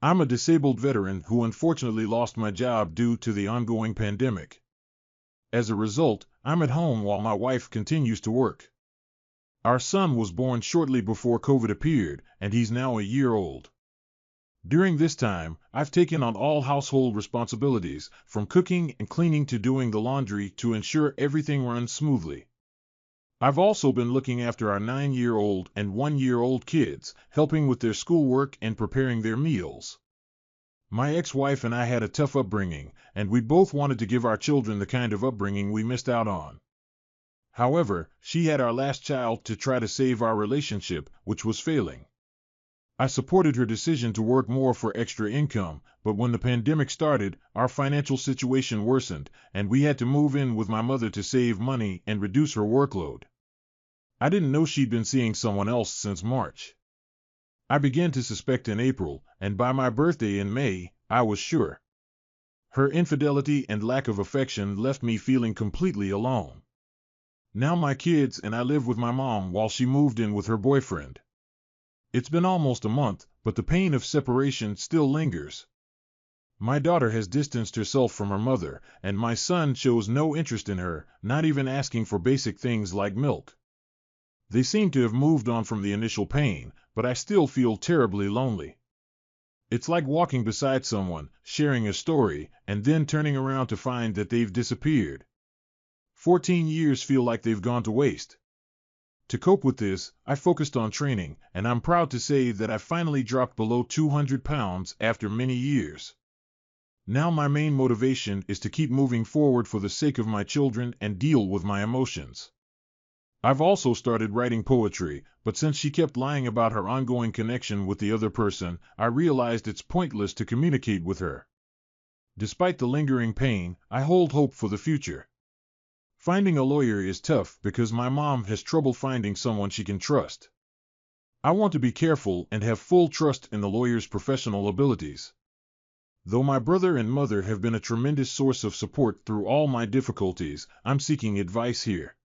I'm a disabled veteran who unfortunately lost my job due to the ongoing pandemic. As a result, I'm at home while my wife continues to work. Our son was born shortly before COVID appeared, and he's now a year old. During this time, I've taken on all household responsibilities, from cooking and cleaning to doing the laundry to ensure everything runs smoothly. I've also been looking after our 9-year-old and 1-year-old kids, helping with their schoolwork and preparing their meals. My ex-wife and I had a tough upbringing, and we both wanted to give our children the kind of upbringing we missed out on. However, she had our last child to try to save our relationship, which was failing. I supported her decision to work more for extra income, but when the pandemic started, our financial situation worsened, and we had to move in with my mother to save money and reduce her workload. I didn't know she'd been seeing someone else since March. I began to suspect in April, and by my birthday in May, I was sure. Her infidelity and lack of affection left me feeling completely alone. Now my kids and I live with my mom while she moved in with her boyfriend. It's been almost a month, but the pain of separation still lingers. My daughter has distanced herself from her mother, and my son shows no interest in her, not even asking for basic things like milk. They seem to have moved on from the initial pain, but I still feel terribly lonely. It's like walking beside someone, sharing a story, and then turning around to find that they've disappeared. 14 years feel like they've gone to waste. To cope with this, I focused on training, and I'm proud to say that I finally dropped below 200 pounds after many years. Now my main motivation is to keep moving forward for the sake of my children and deal with my emotions. I've also started writing poetry, but since she kept lying about her ongoing connection with the other person, I realized it's pointless to communicate with her. Despite the lingering pain, I hold hope for the future. Finding a lawyer is tough because my mom has trouble finding someone she can trust. I want to be careful and have full trust in the lawyer's professional abilities. Though my brother and mother have been a tremendous source of support through all my difficulties, I'm seeking advice here.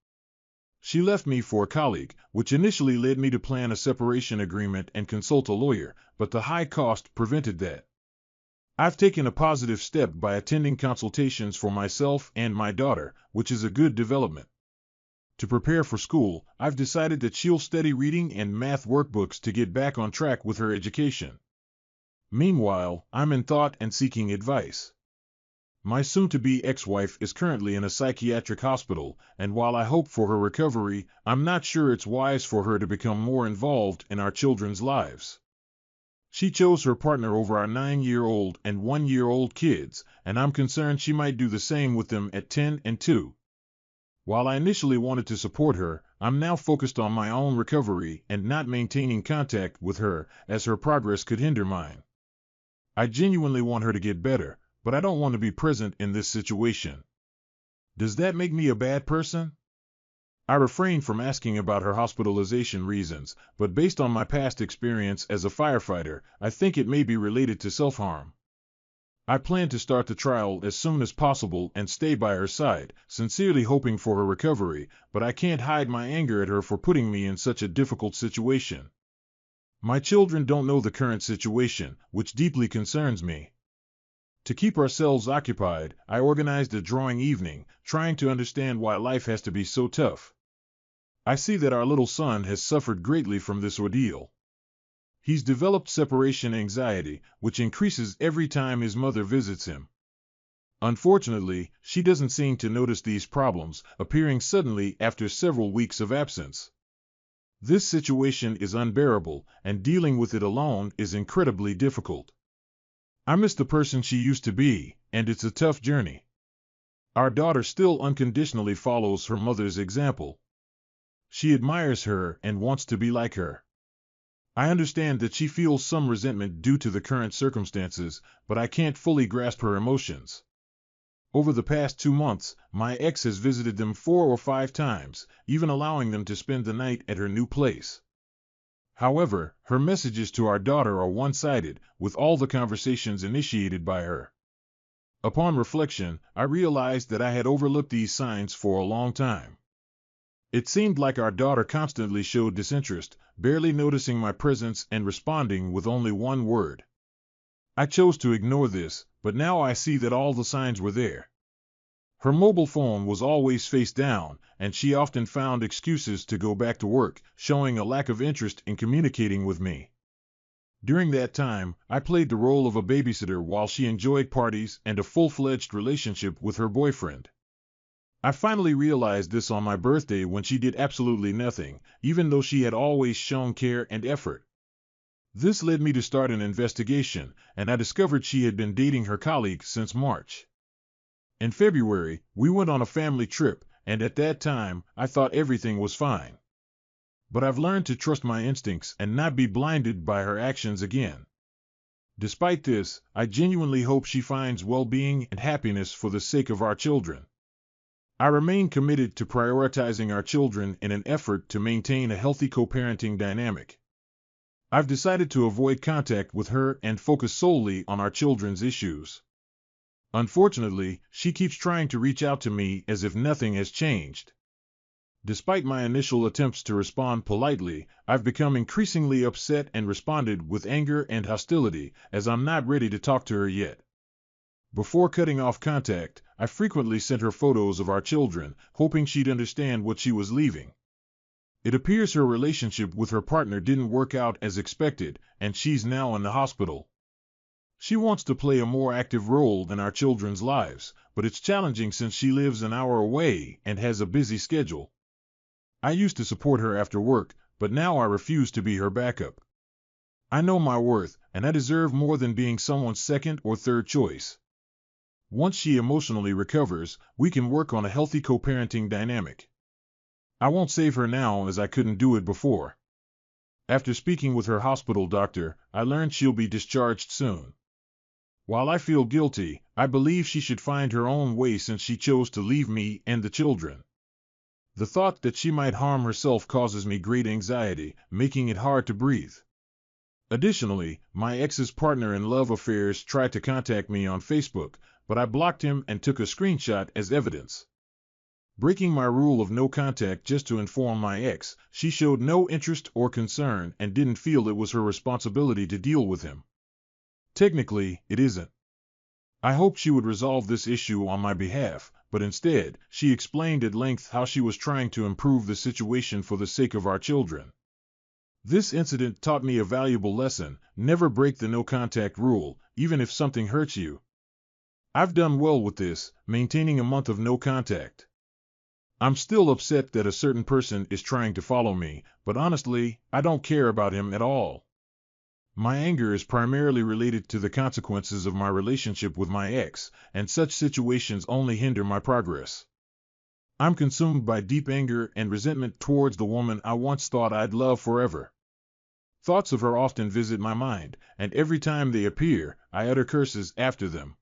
She left me for a colleague, which initially led me to plan a separation agreement and consult a lawyer, but the high cost prevented that. I've taken a positive step by attending consultations for myself and my daughter, which is a good development. To prepare for school, I've decided that she'll study reading and math workbooks to get back on track with her education. Meanwhile, I'm in thought and seeking advice. My soon-to-be ex-wife is currently in a psychiatric hospital, and while I hope for her recovery, I'm not sure it's wise for her to become more involved in our children's lives. She chose her partner over our 9-year-old and 1-year-old kids, and I'm concerned she might do the same with them at 10 and 2. While I initially wanted to support her, I'm now focused on my own recovery and not maintaining contact with her, as her progress could hinder mine. I genuinely want her to get better, but I don't want to be present in this situation. Does that make me a bad person? I refrain from asking about her hospitalization reasons, but based on my past experience as a firefighter, I think it may be related to self-harm. I plan to start the trial as soon as possible and stay by her side, sincerely hoping for her recovery, but I can't hide my anger at her for putting me in such a difficult situation. My children don't know the current situation, which deeply concerns me. To keep ourselves occupied, I organized a drawing evening, trying to understand why life has to be so tough. I see that our little son has suffered greatly from this ordeal. He's developed separation anxiety, which increases every time his mother visits him. Unfortunately, she doesn't seem to notice these problems, appearing suddenly after several weeks of absence. This situation is unbearable, and dealing with it alone is incredibly difficult. I miss the person she used to be, and it's a tough journey. Our daughter still unconditionally follows her mother's example. She admires her and wants to be like her. I understand that she feels some resentment due to the current circumstances, but I can't fully grasp her emotions. Over the past 2 months, my ex has visited them 4 or 5 times, even allowing them to spend the night at her new place. However, her messages to our daughter are one-sided, with all the conversations initiated by her. Upon reflection, I realized that I had overlooked these signs for a long time. It seemed like our daughter constantly showed disinterest, barely noticing my presence and responding with only one word. I chose to ignore this, but now I see that all the signs were there. Her mobile phone was always face down, and she often found excuses to go back to work, showing a lack of interest in communicating with me. During that time, I played the role of a babysitter while she enjoyed parties and a full-fledged relationship with her boyfriend. I finally realized this on my birthday when she did absolutely nothing, even though she had always shown care and effort. This led me to start an investigation, and I discovered she had been dating her colleague since March. In February, we went on a family trip, and at that time, I thought everything was fine. But I've learned to trust my instincts and not be blinded by her actions again. Despite this, I genuinely hope she finds well-being and happiness for the sake of our children. I remain committed to prioritizing our children in an effort to maintain a healthy co-parenting dynamic. I've decided to avoid contact with her and focus solely on our children's issues. Unfortunately, she keeps trying to reach out to me as if nothing has changed. Despite my initial attempts to respond politely, I've become increasingly upset and responded with anger and hostility, as I'm not ready to talk to her yet. Before cutting off contact, I frequently sent her photos of our children, hoping she'd understand what she was leaving. It appears her relationship with her partner didn't work out as expected, and she's now in the hospital. She wants to play a more active role in our children's lives, but it's challenging since she lives an hour away and has a busy schedule. I used to support her after work, but now I refuse to be her backup. I know my worth, and I deserve more than being someone's second or third choice. Once she emotionally recovers, we can work on a healthy co-parenting dynamic. I won't save her now as I couldn't do it before. After speaking with her hospital doctor, I learned she'll be discharged soon. While I feel guilty, I believe she should find her own way since she chose to leave me and the children. The thought that she might harm herself causes me great anxiety, making it hard to breathe. Additionally, my ex's partner in love affairs tried to contact me on Facebook, but I blocked him and took a screenshot as evidence. Breaking my rule of no contact just to inform my ex, she showed no interest or concern and didn't feel it was her responsibility to deal with him. Technically, it isn't. I hoped she would resolve this issue on my behalf, but instead, she explained at length how she was trying to improve the situation for the sake of our children. This incident taught me a valuable lesson: never break the no-contact rule, even if something hurts you. I've done well with this, maintaining a month of no contact. I'm still upset that a certain person is trying to follow me, but honestly, I don't care about him at all. My anger is primarily related to the consequences of my relationship with my ex, and such situations only hinder my progress. I'm consumed by deep anger and resentment towards the woman I once thought I'd love forever. Thoughts of her often visit my mind, and every time they appear, I utter curses after them.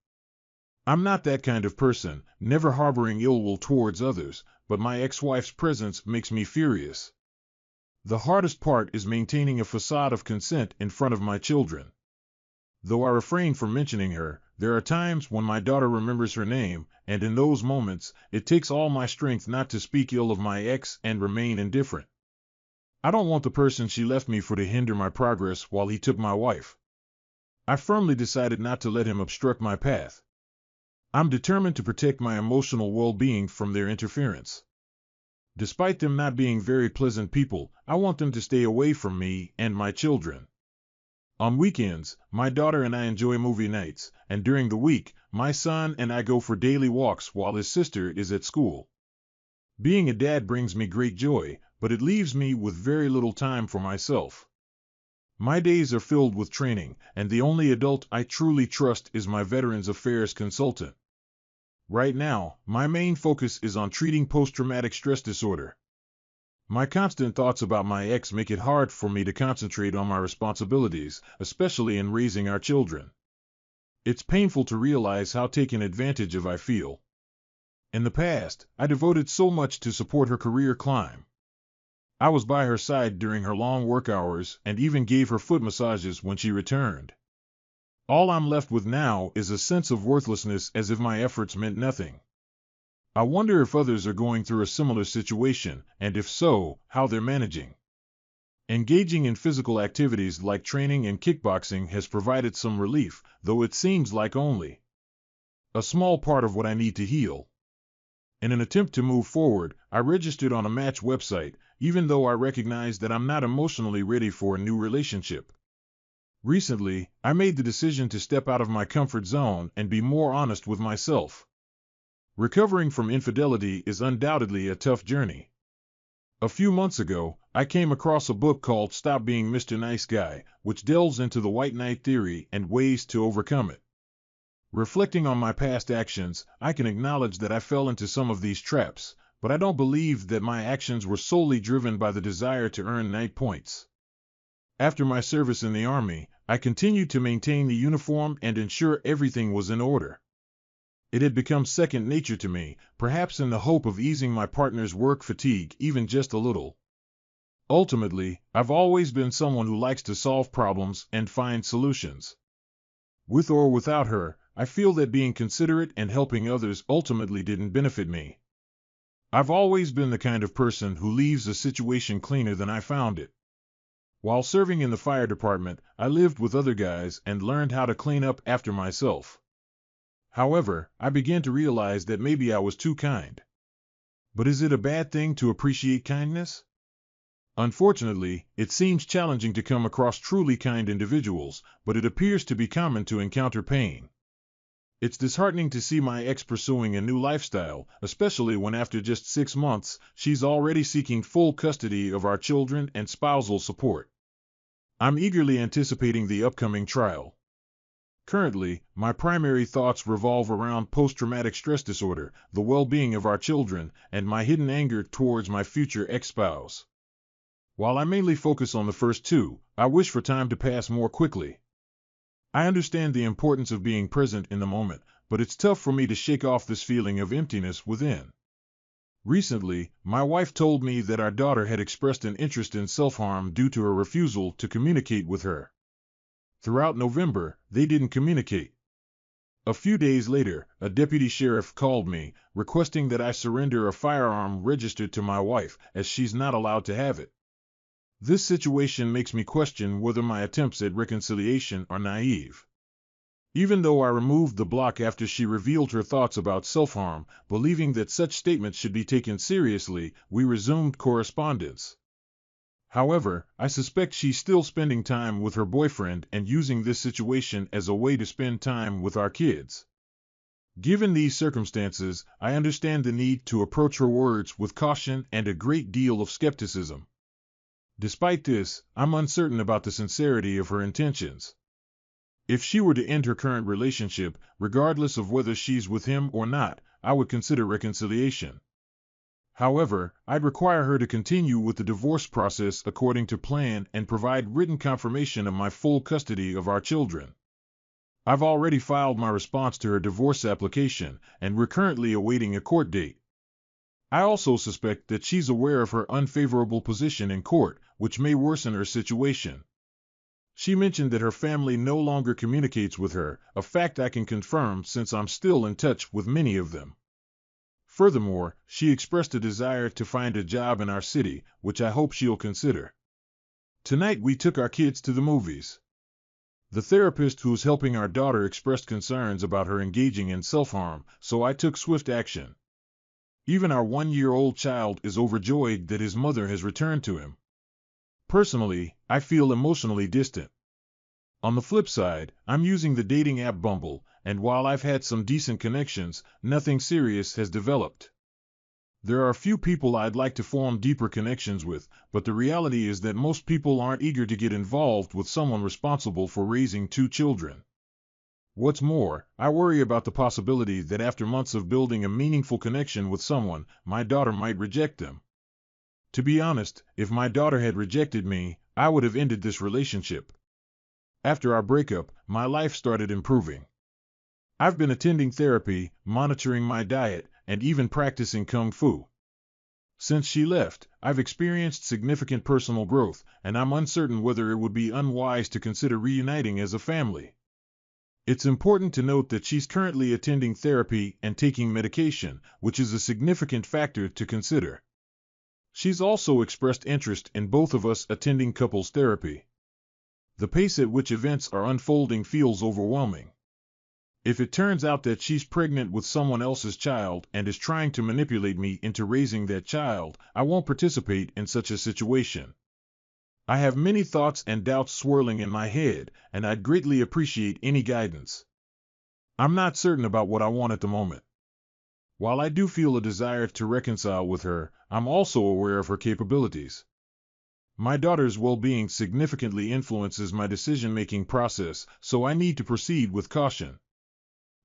I'm not that kind of person, never harboring ill will towards others, but my ex-wife's presence makes me furious. The hardest part is maintaining a facade of consent in front of my children. Though I refrain from mentioning her, there are times when my daughter remembers her name, and in those moments, it takes all my strength not to speak ill of my ex and remain indifferent. I don't want the person she left me for to hinder my progress while he took my wife. I firmly decided not to let him obstruct my path. I'm determined to protect my emotional well-being from their interference. Despite them not being very pleasant people, I want them to stay away from me and my children. On weekends, my daughter and I enjoy movie nights, and during the week, my son and I go for daily walks while his sister is at school. Being a dad brings me great joy, but it leaves me with very little time for myself. My days are filled with training, and the only adult I truly trust is my Veterans Affairs consultant. Right now, my main focus is on treating post-traumatic stress disorder. My constant thoughts about my ex make it hard for me to concentrate on my responsibilities, especially in raising our children. It's painful to realize how taken advantage of I feel. In the past, I devoted so much to support her career climb. I was by her side during her long work hours and even gave her foot massages when she returned. All I'm left with now is a sense of worthlessness, as if my efforts meant nothing. I wonder if others are going through a similar situation, and if so, how they're managing. Engaging in physical activities like training and kickboxing has provided some relief, though it seems like only a small part of what I need to heal. In an attempt to move forward, I registered on a match website, even though I recognize that I'm not emotionally ready for a new relationship. Recently, I made the decision to step out of my comfort zone and be more honest with myself. Recovering from infidelity is undoubtedly a tough journey. A few months ago, I came across a book called Stop Being Mr. Nice Guy, which delves into the white knight theory and ways to overcome it. Reflecting on my past actions, I can acknowledge that I fell into some of these traps, but I don't believe that my actions were solely driven by the desire to earn knight points. After my service in the Army, I continued to maintain the uniform and ensure everything was in order. It had become second nature to me, perhaps in the hope of easing my partner's work fatigue even just a little. Ultimately, I've always been someone who likes to solve problems and find solutions. With or without her, I feel that being considerate and helping others ultimately didn't benefit me. I've always been the kind of person who leaves a situation cleaner than I found it. While serving in the fire department, I lived with other guys and learned how to clean up after myself. However, I began to realize that maybe I was too kind. But is it a bad thing to appreciate kindness? Unfortunately, it seems challenging to come across truly kind individuals, but it appears to be common to encounter pain. It's disheartening to see my ex pursuing a new lifestyle, especially when after just 6 months, she's already seeking full custody of our children and spousal support. I'm eagerly anticipating the upcoming trial. Currently, my primary thoughts revolve around post-traumatic stress disorder, the well-being of our children, and my hidden anger towards my future ex-spouse. While I mainly focus on the first two, I wish for time to pass more quickly. I understand the importance of being present in the moment, but it's tough for me to shake off this feeling of emptiness within. Recently, my wife told me that our daughter had expressed an interest in self-harm due to a refusal to communicate with her. Throughout November, they didn't communicate. A few days later, a deputy sheriff called me, requesting that I surrender a firearm registered to my wife, as she's not allowed to have it. This situation makes me question whether my attempts at reconciliation are naive. Even though I removed the block after she revealed her thoughts about self-harm, believing that such statements should be taken seriously, we resumed correspondence. However, I suspect she's still spending time with her boyfriend and using this situation as a way to spend time with our kids. Given these circumstances, I understand the need to approach her words with caution and a great deal of skepticism. Despite this, I'm uncertain about the sincerity of her intentions. If she were to end her current relationship, regardless of whether she's with him or not, I would consider reconciliation. However, I'd require her to continue with the divorce process according to plan and provide written confirmation of my full custody of our children. I've already filed my response to her divorce application, and we're currently awaiting a court date. I also suspect that she's aware of her unfavorable position in court, which may worsen her situation. She mentioned that her family no longer communicates with her, a fact I can confirm since I'm still in touch with many of them. Furthermore, she expressed a desire to find a job in our city, which I hope she'll consider. Tonight we took our kids to the movies. The therapist who's helping our daughter expressed concerns about her engaging in self-harm, so I took swift action. Even our 1-year-old child is overjoyed that his mother has returned to him. Personally, I feel emotionally distant. On the flip side, I'm using the dating app Bumble, and while I've had some decent connections, nothing serious has developed. There are a few people I'd like to form deeper connections with, but the reality is that most people aren't eager to get involved with someone responsible for raising 2 children. What's more, I worry about the possibility that after months of building a meaningful connection with someone, my daughter might reject them. To be honest, if my daughter had rejected me, I would have ended this relationship. After our breakup, my life started improving. I've been attending therapy, monitoring my diet, and even practicing Kung Fu. Since she left, I've experienced significant personal growth, and I'm uncertain whether it would be unwise to consider reuniting as a family. It's important to note that she's currently attending therapy and taking medication, which is a significant factor to consider. She's also expressed interest in both of us attending couples therapy. The pace at which events are unfolding feels overwhelming. If it turns out that she's pregnant with someone else's child and is trying to manipulate me into raising that child, I won't participate in such a situation. I have many thoughts and doubts swirling in my head, and I'd greatly appreciate any guidance. I'm not certain about what I want at the moment. While I do feel a desire to reconcile with her, I'm also aware of her capabilities. My daughter's well-being significantly influences my decision-making process, so I need to proceed with caution.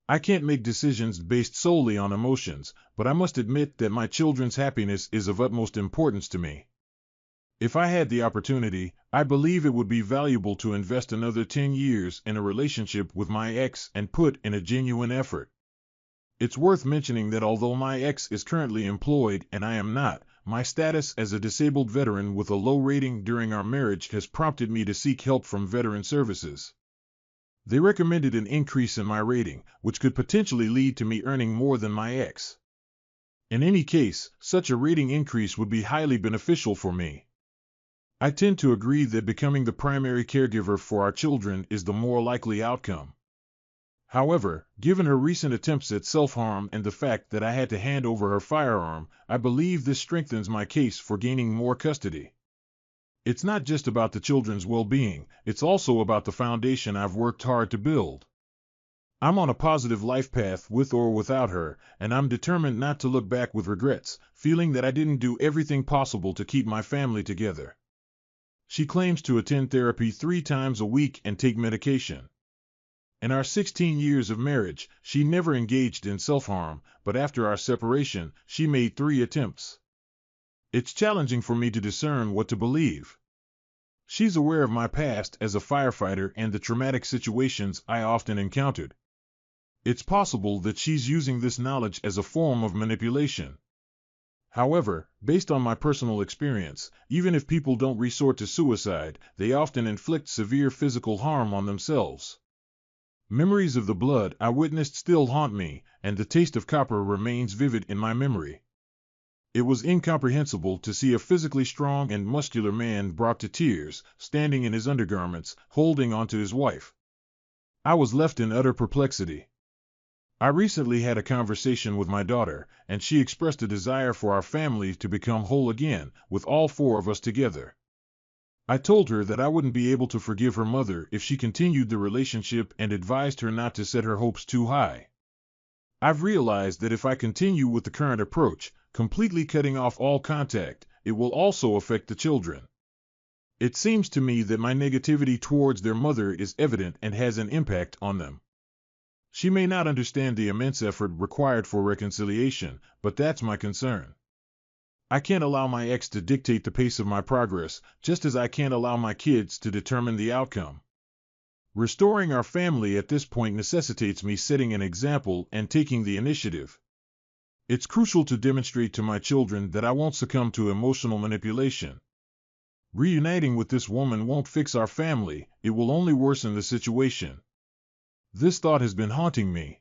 I can't make decisions based solely on emotions, but I must admit that my children's happiness is of utmost importance to me. If I had the opportunity, I believe it would be valuable to invest another 10 years in a relationship with my ex and put in a genuine effort. It's worth mentioning that although my ex is currently employed and I am not, my status as a disabled veteran with a low rating during our marriage has prompted me to seek help from veteran services. They recommended an increase in my rating, which could potentially lead to me earning more than my ex. In any case, such a rating increase would be highly beneficial for me. I tend to agree that becoming the primary caregiver for our children is the more likely outcome. However, given her recent attempts at self-harm and the fact that I had to hand over her firearm, I believe this strengthens my case for gaining more custody. It's not just about the children's well-being, it's also about the foundation I've worked hard to build. I'm on a positive life path with or without her, and I'm determined not to look back with regrets, feeling that I didn't do everything possible to keep my family together. She claims to attend therapy 3 times a week and take medication. In our 16 years of marriage, she never engaged in self-harm, but after our separation, she made 3 attempts. It's challenging for me to discern what to believe. She's aware of my past as a firefighter and the traumatic situations I often encountered. It's possible that she's using this knowledge as a form of manipulation. However, based on my personal experience, even if people don't resort to suicide, they often inflict severe physical harm on themselves. Memories of the blood I witnessed still haunt me, and the taste of copper remains vivid in my memory. It was incomprehensible to see a physically strong and muscular man brought to tears, standing in his undergarments, holding onto his wife. I was left in utter perplexity. I recently had a conversation with my daughter, and she expressed a desire for our family to become whole again, with all 4 of us together. I told her that I wouldn't be able to forgive her mother if she continued the relationship and advised her not to set her hopes too high. I've realized that if I continue with the current approach, completely cutting off all contact, it will also affect the children. It seems to me that my negativity towards their mother is evident and has an impact on them. She may not understand the immense effort required for reconciliation, but that's my concern. I can't allow my ex to dictate the pace of my progress, just as I can't allow my kids to determine the outcome. Restoring our family at this point necessitates me setting an example and taking the initiative. It's crucial to demonstrate to my children that I won't succumb to emotional manipulation. Reuniting with this woman won't fix our family, it will only worsen the situation. This thought has been haunting me.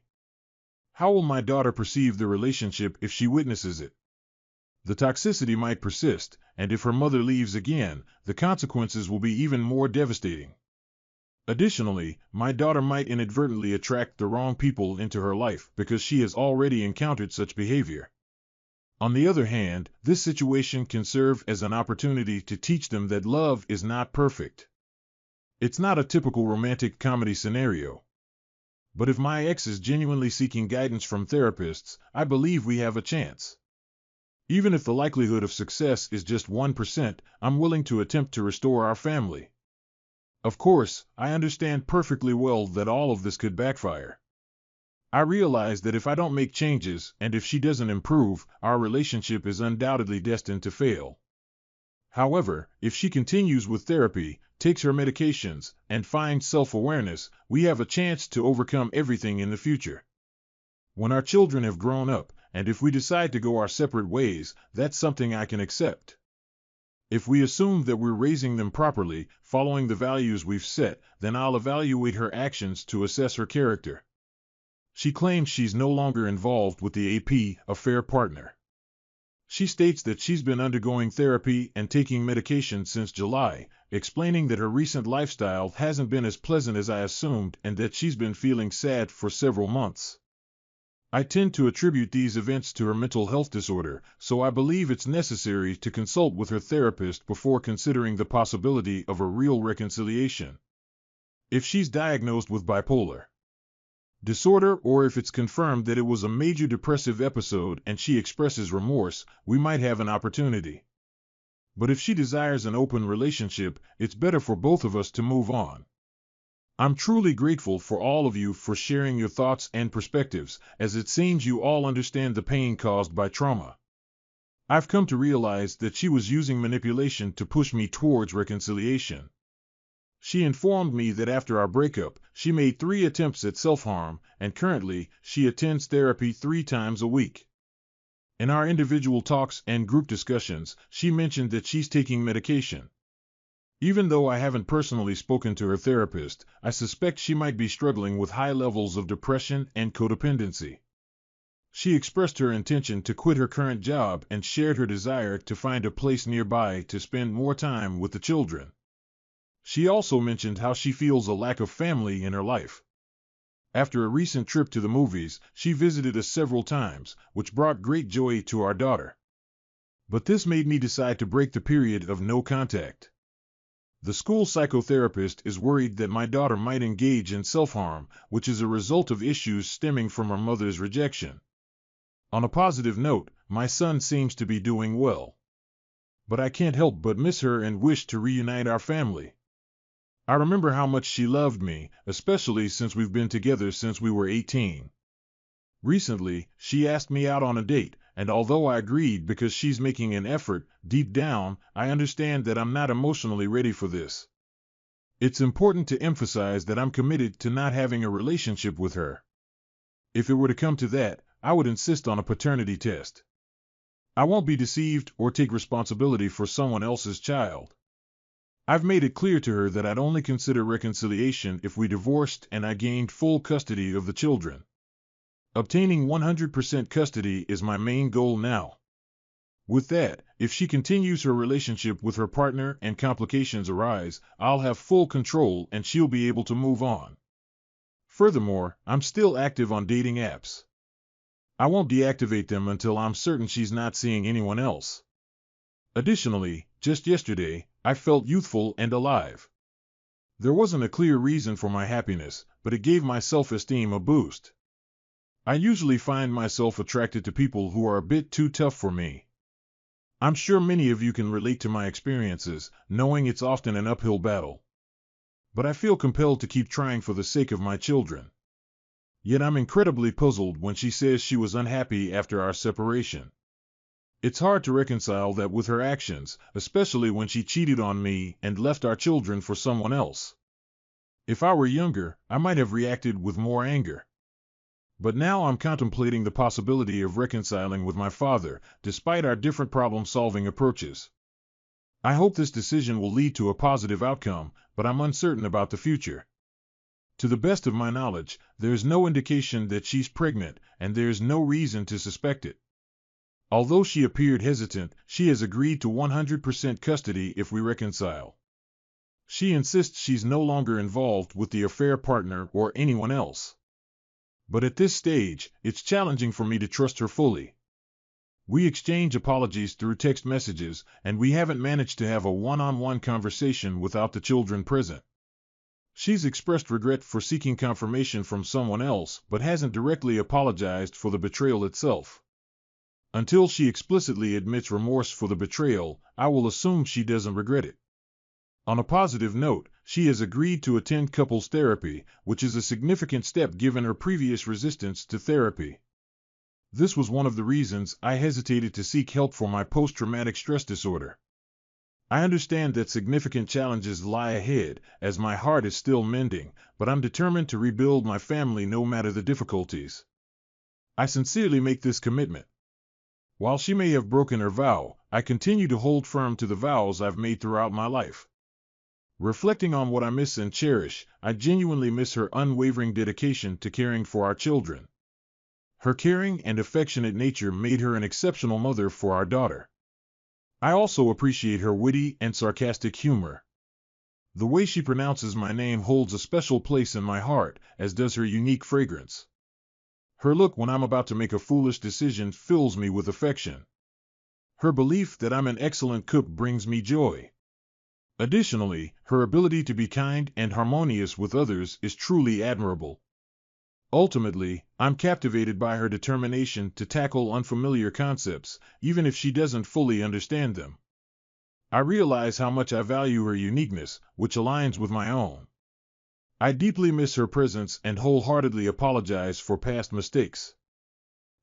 How will my daughter perceive the relationship if she witnesses it? The toxicity might persist, and if her mother leaves again, the consequences will be even more devastating. Additionally, my daughter might inadvertently attract the wrong people into her life because she has already encountered such behavior. On the other hand, this situation can serve as an opportunity to teach them that love is not perfect. It's not a typical romantic comedy scenario. But if my ex is genuinely seeking guidance from therapists, I believe we have a chance. Even if the likelihood of success is just 1%, I'm willing to attempt to restore our family. Of course, I understand perfectly well that all of this could backfire. I realize that if I don't make changes, and if she doesn't improve, our relationship is undoubtedly destined to fail. However, if she continues with therapy, takes her medications, and finds self-awareness, we have a chance to overcome everything in the future. When our children have grown up, and if we decide to go our separate ways, that's something I can accept. If we assume that we're raising them properly, following the values we've set, then I'll evaluate her actions to assess her character. She claims she's no longer involved with the AP, affair partner. She states that she's been undergoing therapy and taking medication since July, explaining that her recent lifestyle hasn't been as pleasant as I assumed and that she's been feeling sad for several months. I tend to attribute these events to her mental health disorder, so I believe it's necessary to consult with her therapist before considering the possibility of a real reconciliation. If she's diagnosed with bipolar disorder, or if it's confirmed that it was a major depressive episode and she expresses remorse, we might have an opportunity. But if she desires an open relationship, it's better for both of us to move on. I'm truly grateful for all of you for sharing your thoughts and perspectives, as it seems you all understand the pain caused by trauma. I've come to realize that she was using manipulation to push me towards reconciliation. She informed me that after our breakup, she made 3 attempts at self-harm, and currently, she attends therapy 3 times a week. In our individual talks and group discussions, she mentioned that she's taking medication. Even though I haven't personally spoken to her therapist, I suspect she might be struggling with high levels of depression and codependency. She expressed her intention to quit her current job and shared her desire to find a place nearby to spend more time with the children. She also mentioned how she feels a lack of family in her life. After a recent trip to the movies, she visited us several times, which brought great joy to our daughter. But this made me decide to break the period of no contact. The school psychotherapist is worried that my daughter might engage in self-harm, which is a result of issues stemming from her mother's rejection. On a positive note, my son seems to be doing well. But I can't help but miss her and wish to reunite our family. I remember how much she loved me, especially since we've been together since we were 18. Recently, she asked me out on a date, and although I agreed because she's making an effort, deep down, I understand that I'm not emotionally ready for this. It's important to emphasize that I'm committed to not having a relationship with her. If it were to come to that, I would insist on a paternity test. I won't be deceived or take responsibility for someone else's child. I've made it clear to her that I'd only consider reconciliation if we divorced and I gained full custody of the children. Obtaining 100% custody is my main goal now. With that, if she continues her relationship with her partner and complications arise, I'll have full control and she'll be able to move on. Furthermore, I'm still active on dating apps. I won't deactivate them until I'm certain she's not seeing anyone else. Additionally, just yesterday, I felt youthful and alive. There wasn't a clear reason for my happiness, but it gave my self-esteem a boost. I usually find myself attracted to people who are a bit too tough for me. I'm sure many of you can relate to my experiences, knowing it's often an uphill battle. But I feel compelled to keep trying for the sake of my children. Yet I'm incredibly puzzled when she says she was unhappy after our separation. It's hard to reconcile that with her actions, especially when she cheated on me and left our children for someone else. If I were younger, I might have reacted with more anger. But now I'm contemplating the possibility of reconciling with my father, despite our different problem-solving approaches. I hope this decision will lead to a positive outcome, but I'm uncertain about the future. To the best of my knowledge, there's no indication that she's pregnant, and there's no reason to suspect it. Although she appeared hesitant, she has agreed to 100% custody if we reconcile. She insists she's no longer involved with the affair partner or anyone else. But at this stage, it's challenging for me to trust her fully. We exchange apologies through text messages, and we haven't managed to have a one-on-one conversation without the children present. She's expressed regret for seeking confirmation from someone else, but hasn't directly apologized for the betrayal itself. Until she explicitly admits remorse for the betrayal, I will assume she doesn't regret it. On a positive note, she has agreed to attend couples therapy, which is a significant step given her previous resistance to therapy. This was one of the reasons I hesitated to seek help for my post-traumatic stress disorder. I understand that significant challenges lie ahead, as my heart is still mending, but I'm determined to rebuild my family no matter the difficulties. I sincerely make this commitment. While she may have broken her vow, I continue to hold firm to the vows I've made throughout my life. Reflecting on what I miss and cherish, I genuinely miss her unwavering dedication to caring for our children. Her caring and affectionate nature made her an exceptional mother for our daughter. I also appreciate her witty and sarcastic humor. The way she pronounces my name holds a special place in my heart, as does her unique fragrance. Her look when I'm about to make a foolish decision fills me with affection. Her belief that I'm an excellent cook brings me joy. Additionally, her ability to be kind and harmonious with others is truly admirable. Ultimately, I'm captivated by her determination to tackle unfamiliar concepts, even if she doesn't fully understand them. I realize how much I value her uniqueness, which aligns with my own. I deeply miss her presence and wholeheartedly apologize for past mistakes.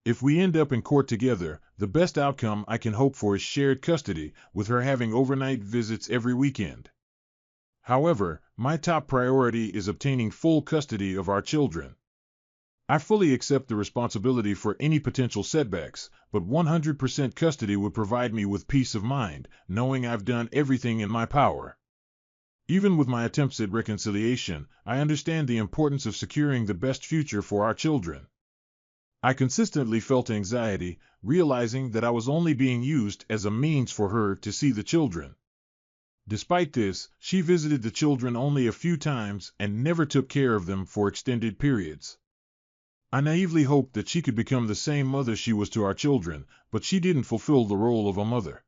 If we end up in court together, the best outcome I can hope for is shared custody, with her having overnight visits every weekend. However, my top priority is obtaining full custody of our children. I fully accept the responsibility for any potential setbacks, but 100% custody would provide me with peace of mind, knowing I've done everything in my power. Even with my attempts at reconciliation, I understand the importance of securing the best future for our children. I consistently felt anxiety, realizing that I was only being used as a means for her to see the children. Despite this, she visited the children only a few times and never took care of them for extended periods. I naively hoped that she could become the same mother she was to our children, but she didn't fulfill the role of a mother.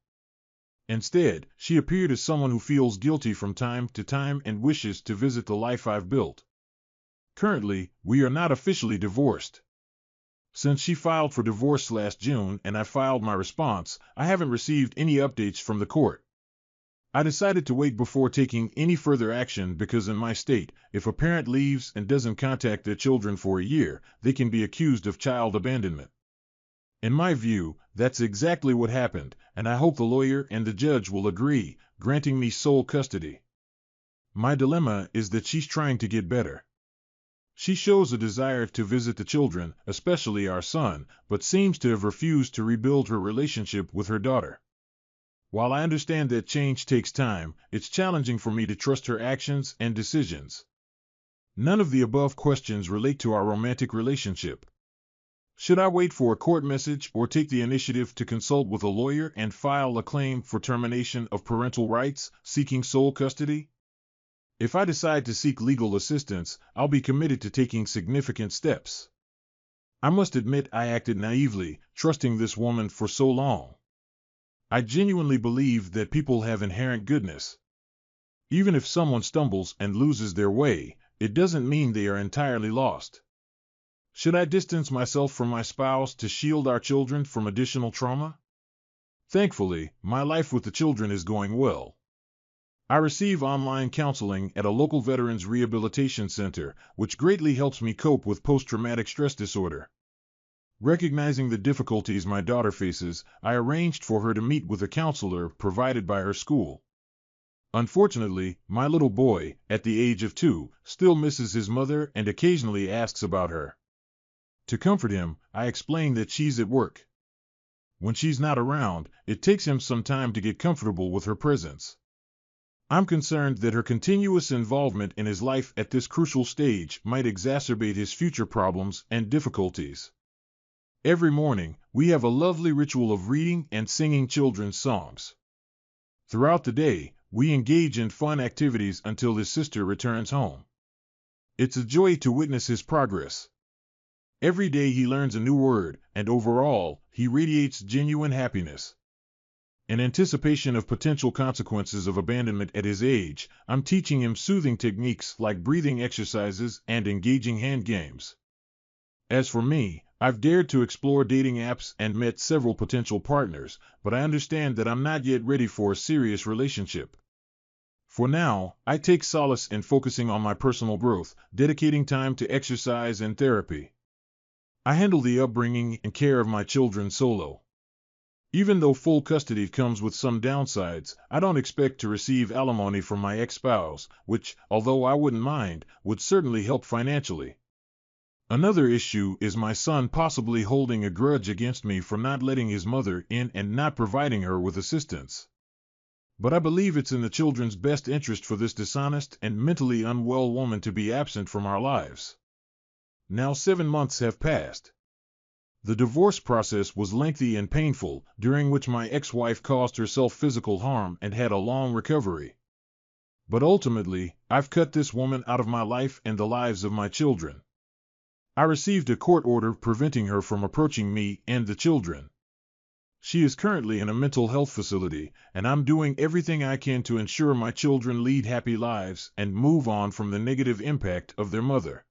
Instead, she appeared as someone who feels guilty from time to time and wishes to visit the life I've built. Currently, we are not officially divorced. Since she filed for divorce last June and I filed my response, I haven't received any updates from the court. I decided to wait before taking any further action because in my state, if a parent leaves and doesn't contact their children for a year, they can be accused of child abandonment. In my view, that's exactly what happened, and I hope the lawyer and the judge will agree, granting me sole custody. My dilemma is that she's trying to get better. She shows a desire to visit the children, especially our son, but seems to have refused to rebuild her relationship with her daughter. While I understand that change takes time, it's challenging for me to trust her actions and decisions. None of the above questions relate to our romantic relationship. Should I wait for a court message or take the initiative to consult with a lawyer and file a claim for termination of parental rights, seeking sole custody? If I decide to seek legal assistance, I'll be committed to taking significant steps. I must admit I acted naively, trusting this woman for so long. I genuinely believe that people have inherent goodness. Even if someone stumbles and loses their way, it doesn't mean they are entirely lost. Should I distance myself from my spouse to shield our children from additional trauma? Thankfully, my life with the children is going well. I receive online counseling at a local veterans rehabilitation center, which greatly helps me cope with post-traumatic stress disorder. Recognizing the difficulties my daughter faces, I arranged for her to meet with a counselor provided by her school. Unfortunately, my little boy, at the age of 2, still misses his mother and occasionally asks about her. To comfort him, I explain that she's at work. When she's not around, it takes him some time to get comfortable with her presence. I'm concerned that her continuous involvement in his life at this crucial stage might exacerbate his future problems and difficulties. Every morning, we have a lovely ritual of reading and singing children's songs. Throughout the day, we engage in fun activities until his sister returns home. It's a joy to witness his progress. Every day he learns a new word, and overall, he radiates genuine happiness. In anticipation of potential consequences of abandonment at his age, I'm teaching him soothing techniques like breathing exercises and engaging hand games. As for me, I've dared to explore dating apps and met several potential partners, but I understand that I'm not yet ready for a serious relationship. For now, I take solace in focusing on my personal growth, dedicating time to exercise and therapy. I handle the upbringing and care of my children solo. Even though full custody comes with some downsides, I don't expect to receive alimony from my ex-spouse, which, although I wouldn't mind, would certainly help financially. Another issue is my son possibly holding a grudge against me for not letting his mother in and not providing her with assistance. But I believe it's in the children's best interest for this dishonest and mentally unwell woman to be absent from our lives. Now 7 months have passed. The divorce process was lengthy and painful, during which my ex-wife caused herself physical harm and had a long recovery. But ultimately, I've cut this woman out of my life and the lives of my children. I received a court order preventing her from approaching me and the children. She is currently in a mental health facility, and I'm doing everything I can to ensure my children lead happy lives and move on from the negative impact of their mother.